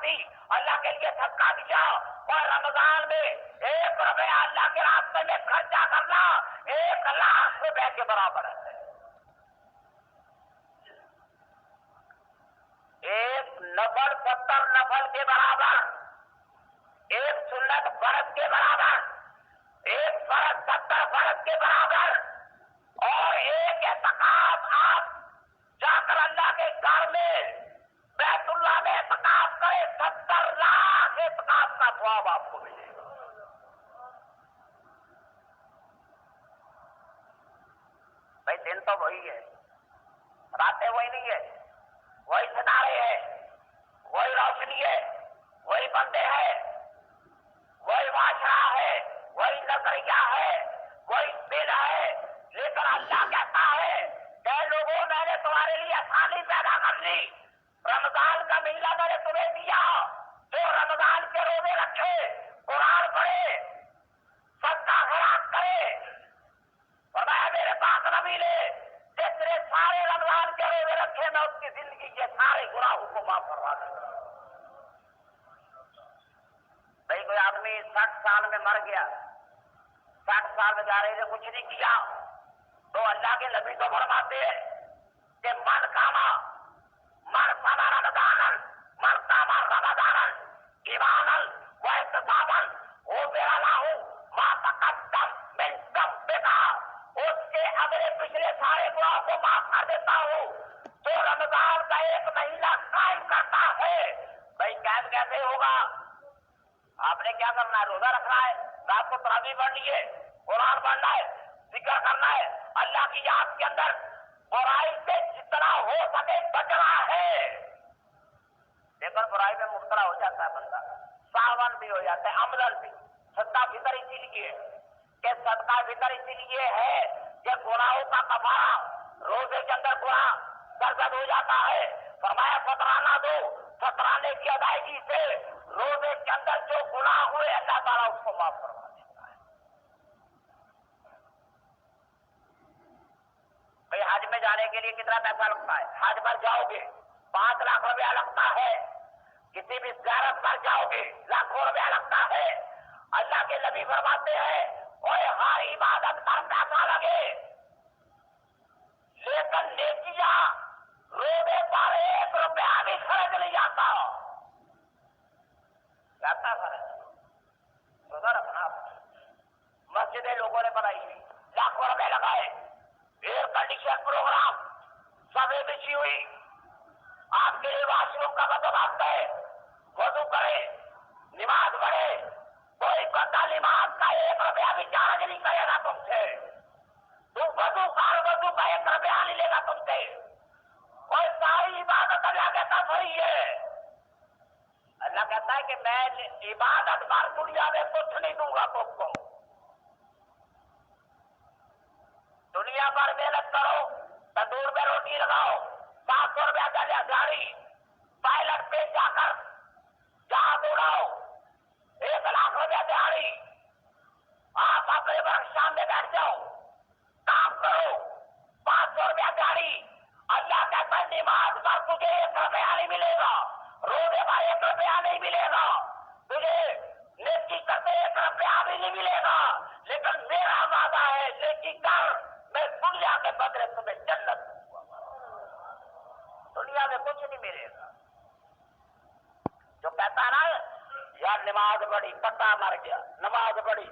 دی, اللہ کے لیے صدقہ دیا, اور رمضان میں 1 روپیہ اللہ کے راستے میں خرچہ کرنا 1,00,000 روپے کے برابر ہے. ایک نفل 70 نفل کے برابر, ایک سنت فرض کے برابر, ایک فرض 70 فرض کے برابر, اور ایک اعتکاف آپ جا کر اللہ کے گھر میں بیت اللہ میں اعتکاف کرے 70 لاکھ اعتکاف کا ثواب آپ کو ملے گا. بھائی دن تو وہی ہے, راتیں وہی نہیں ہے, وہی ستارے ہیں, وہی روشنی ہے, وہی بندے ہیں, وہی معاشرہ ہے, وہی نظریہ ہے, وہی دل ہے, لیکن اللہ کہتا ہے کہ لوگوں میں نے تمہارے لیے آسانی پیدا کر لی, رمضان کا مہینہ میں نے تمہیں دیا, جو رمضان کے روزے رکھے, قرآن پڑھے, صدقہ خیرات کرے, فرمایا میرے پاس نبی نے جس نے سارے رمضان کے روزے رکھے میں اس کی زندگی کے سارے گناہوں کو معاف کروا دوں گا. بھائی کوئی آدمی 60 سال میں مر گیا, 60 سال میں بیچارے نے کچھ نہیں کیا, تو اللہ کے نبی تو فرماتے ہیں کہ من کاما من سما رمضان من کاما رمضان ایمانن و احتسابن غفر لہ ما تقدم من ذنبہ, اس کے اگلے پچھلے سارے گناہوں کو معاف کر دیتا ہوں. تو رمضان کا ایک مہینہ قائم کرتا ہے. بھائی قائم کیسے ہوگا؟ آپ نے کیا کرنا ہے؟ روزہ رکھنا ہے, رات کو تراویح پڑھنی ہے, قرآن پڑھنا ہے, ذکر کرنا ہے, اللہ کی یاد کے اندر برائی سے جتنا ہو سکے بچنا ہے. لیکن برائی میں مبتلا ہو جاتا ہے بندہ, ساون بھی ہو جاتا ہے, عمدن بھی. صدقہ فطر اسی لیے کہ صدقہ فطر اسی لیے ہے کہ گناہوں کا کفارہ, روزے کے اندر گناہ سرزد ہو جاتا ہے. فرمایا فطرانہ دو, فطرانے کی ادائیگی سے روزے کے اندر جو گناہ ہوئے اللہ تعالیٰ اس کو معاف کروا دیتا ہے. بھائی حج میں جانے کے لیے کتنا پیسہ لگتا ہے؟ حج پر جاؤ گے 5 لاکھ روپیہ لگتا ہے, کسی بھی زیارت پر جاؤ گے لاکھوں روپیہ لگتا ہے. اللہ کے نبی فرماتے ہیں اوے ہر عبادت پر پیسہ لگے, لیکن نیکیاں روزے پر 1 روپیہ بھی خرچ نہیں جاتا. جاتا خرچ روزہ رکھنا. مسجدیں لوگوں نے بنائی ہوئی, لاکھوں روپے لگائے, ایئر کنڈیشن پروگرام, سبیں بچھی ہوئی, آپ کے لیے واش روم کا بندوبست ہے, وضو کرے, نماز پڑھے, کوئی بندہ نماز کا 1 روپیہ بھی چارج نہیں کرے گا تم سے. تم وضو کا 1 روپیہ نہیں لے گا تم سے. کوئی ساری عبادت اللہ کہتا صحیح ہے. اللہ کہتا ہے کہ میں عبادت بار دنیا میں کچھ نہیں دوں گا تم کو. دنیا پر محنت کرو, تندور میں روٹی لگاؤ, 700 روپیہ گاڑی, پائلٹ پہ جا کر جہاز اڑاؤ, 1 لاکھ روپیہ دیہڑی, آپ اپنے ورکشاپ میں بیٹھ جاؤ, کام کرو, 500 روپیہ گاڑی. اللہ کہتا ہے نماز پر تجھے 1 روپیہ نہیں ملے گا, روزے پر 1 روپیہ نہیں ملے گا, تجھے نیکی کرتے 1 روپیہ بھی نہیں ملے گا, لیکن میرا وعدہ ہے نیکی کر, میں دنیا کے بدلے تمہیں جنت دوں گا. دنیا میں کچھ نہیں ملے گا. جو کہتا نا یار نماز پڑھی پتا مر گیا, نماز پڑھی